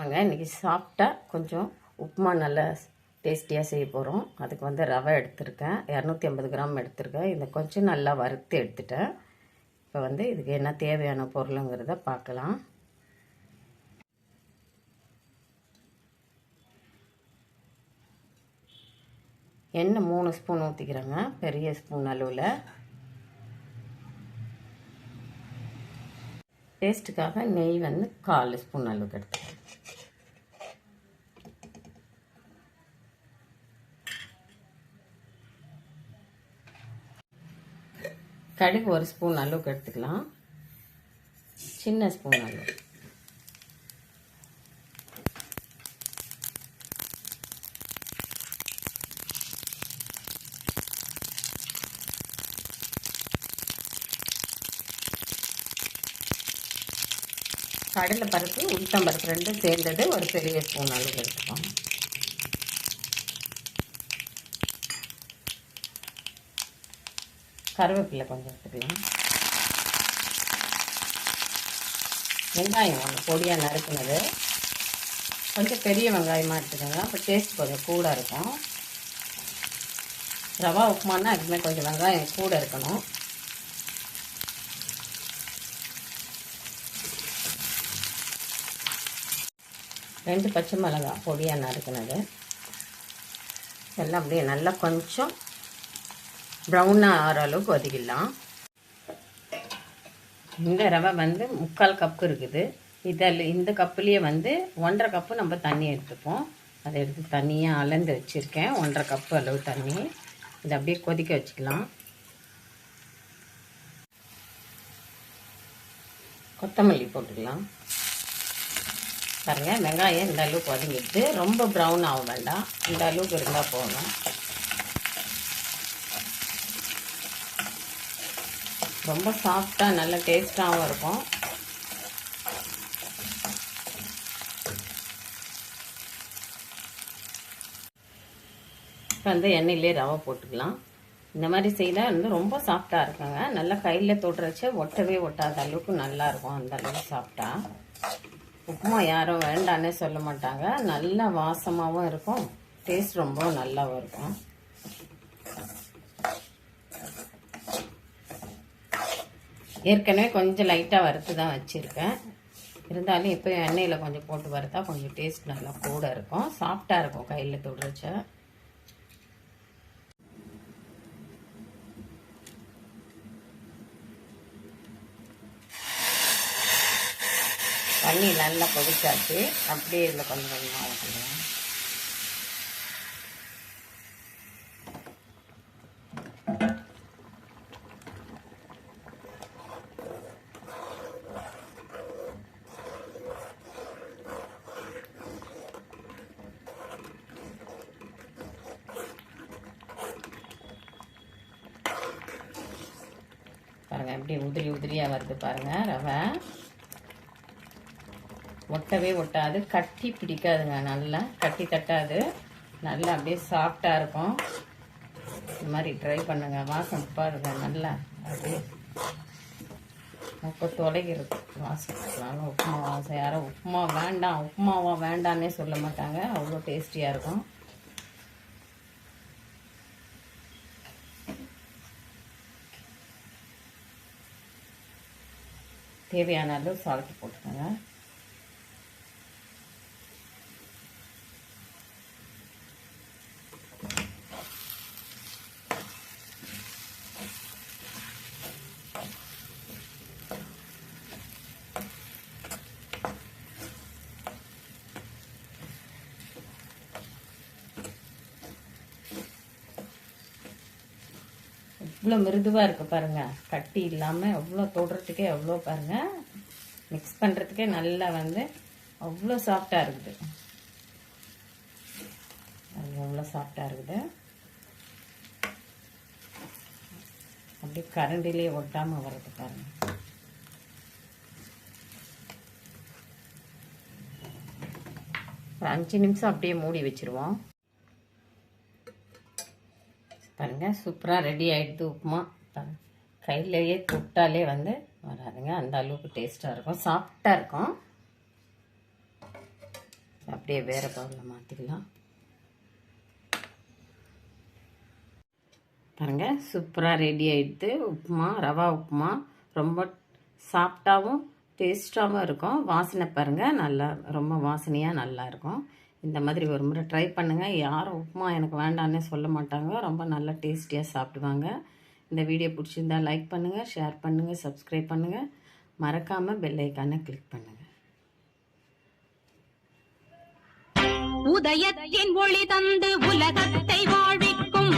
வாங்க இன்றைக்கி சாப்பிட்டா கொஞ்சம் உப்புமா நல்லா டேஸ்டியாக செய்ய போகிறோம். அதுக்கு வந்து ரவை எடுத்திருக்கேன், 250 கிராம் எடுத்திருக்கேன். இதை கொஞ்சம் நல்லா வறுத்து எடுத்துட்டேன். இப்போ வந்து இதுக்கு என்ன தேவையான பொருளுங்கிறத பார்க்கலாம். எண்ணெய் 3 ஸ்பூன் ஊற்றிக்கிறேங்க, பெரிய ஸ்பூன் அளவில். டேஸ்ட்டுக்காக நெய் வந்து 4 ஸ்பூன் அளவுக்கு எடுத்துக்கிறேன். கடுகு 1 ஸ்பூன் அளவுக்கு எடுத்துக்கலாம், சின்ன ஸ்பூன் அளவு. கடலை பருப்பு உளுத்தம் பருப்பு ரெண்டும் சேர்ந்தது ஒரு பெரிய ஸ்பூன் அளவுக்கு எடுத்துக்கோங்க. கருவேப்பிலை கொஞ்சம் எடுத்துக்கலாம். வெங்காயம் ஒன்று பொடியாக நறுக்குனது, கொஞ்சம் பெரிய வெங்காயமாக எடுத்துக்கோங்க, அப்போ டேஸ்ட் கொஞ்சம் கூட இருக்கும். ரவா உப்புமானா அதுக்குமே கொஞ்சம் வெங்காயம் கூட இருக்கணும். ரெண்டு பச்சை மிளகாய் பொடியாக நறுக்குனது. எல்லாம் அப்படியே நல்லா கொஞ்சம் ப்ரௌனாக ஆகிற அளவுக்கு ஒதுக்கிடலாம். இந்த ரவை வந்து 3/4 கப்பு இருக்குது. இந்த கப்புலேயே வந்து 1.5 கப்பு நம்ம தண்ணி எடுத்துப்போம். அதை எடுத்து தண்ணியாக அளந்து வச்சுருக்கேன், 1.5 கப்பு அளவு தண்ணி. இதை அப்படியே கொதிக்க வச்சுக்கலாம். கொத்தமல்லி போட்டுக்கலாம். பாருங்கள், வெங்காயம் இந்த அளவுக்கு வதங்கிட்டு ரொம்ப ப்ரௌன் ஆக வேண்டாம், இந்த அளவுக்கு இருந்தால் போகணும். ரொம்ப சாஃப்டாக நல்ல டேஸ்ட்டாகவும் இருக்கும். இப்போ வந்து எண்ணெயிலே ரவை போட்டுக்கலாம். இந்த மாதிரி செய்தால் வந்து ரொம்ப சாஃப்டாக இருக்குங்க. நல்லா கையில் தொட்டுறச்சு ஒட்டவே ஒட்டாத அளவுக்கு நல்லாயிருக்கும். அந்த அளவுக்கு சாப்பிட்டா உப்புமா யாரும் வேண்டான்னே சொல்ல மாட்டாங்க. நல்லா வாசமாகவும் இருக்கும், டேஸ்ட் ரொம்ப நல்லாவும் இருக்கும். ஏற்கனவே கொஞ்சம் லைட்டாக வறுத்து தான் வச்சுருக்கேன். இருந்தாலும் இப்போ எண்ணெயில் கொஞ்சம் போட்டு வறுத்தா கொஞ்சம் டேஸ்ட் நல்லா கூட இருக்கும், சாஃப்டாக இருக்கும் கையில் தொடுறச்ச. தண்ணி நல்லா கொதிச்சாச்சு. அப்படியே இதில் கொஞ்சம் கொஞ்சமாக ஊற்றிடுவேன். பாருங்கள் எப்படி உதிரி உதிரியாக வருது பாருங்கள். ரவை ஒட்டவே ஒட்டாது, கட்டி பிடிக்காதுங்க, நல்லா கட்டி தட்டாது, நல்லா அப்படியே சாஃப்டாக இருக்கும். இது மாதிரி ட்ரை பண்ணுங்க. வாசம் பாருங்க, நல்லா அப்படியே முப்ப தொலைகிறது வாசம். உப்புமா வாசம், யாரும் உப்புமா வேண்டாம் உப்புமாவா வேண்டான்னே சொல்ல மாட்டாங்க, அவ்வளோ டேஸ்டியாக இருக்கும். தேவையான அளவு சால்ட் போட்டுக்கோங்க. இவ்வளோ மிருதுவாக இருக்குது பாருங்கள், கட்டி இல்லாமல் எவ்வளோ தொடுறதுக்கே எவ்வளோ பாருங்கள், மிக்ஸ் பண்ணுறதுக்கே நல்லா வந்து அவ்வளோ சாஃப்டாக இருக்குது. எவ்வளோ சாஃப்டாக இருக்குது, அப்படியே கரண்டிலே ஒட்டாமல் வர்றது பாருங்கள். ஒரு 5 நிமிஷம் அப்படியே மூடி வச்சுருவோம். பாருங்கள், சூப்பராக ரெடி ஆகிடுது உப்புமா. கையிலேயே தொட்டாலே வந்து வராதுங்க, அந்த அளவுக்கு டேஸ்ட்டாக இருக்கும், சாஃப்டாக இருக்கும். அப்படியே வேறு பவுலில் மாற்றிக்கலாம். பாருங்கள், சூப்பராக ரெடி ஆகிடுது உப்புமா. ரவா உப்புமா ரொம்ப சாஃப்டாகவும் டேஸ்ட்டாகவும் இருக்கும். வாசனை பாருங்கள், நல்லா ரொம்ப வாசனையாக நல்லாயிருக்கும். இந்த மாதிரி ஒரு முறை ட்ரை பண்ணுங்கள். யாரும் உப்புமா எனக்கு வேண்டான்னே சொல்ல மாட்டாங்க. ரொம்ப நல்லா டேஸ்டியாக சாப்பிடுவாங்க. இந்த வீடியோ பிடிச்சிருந்தா லைக் பண்ணுங்கள், ஷேர் பண்ணுங்கள், சப்ஸ்கிரைப் பண்ணுங்கள். மறக்காமல் பெல் ஐக்கானை கிளிக் பண்ணுங்கள். உதயத்தின் ஒளி தந்து உலகத்தை வாழ்விக்கும்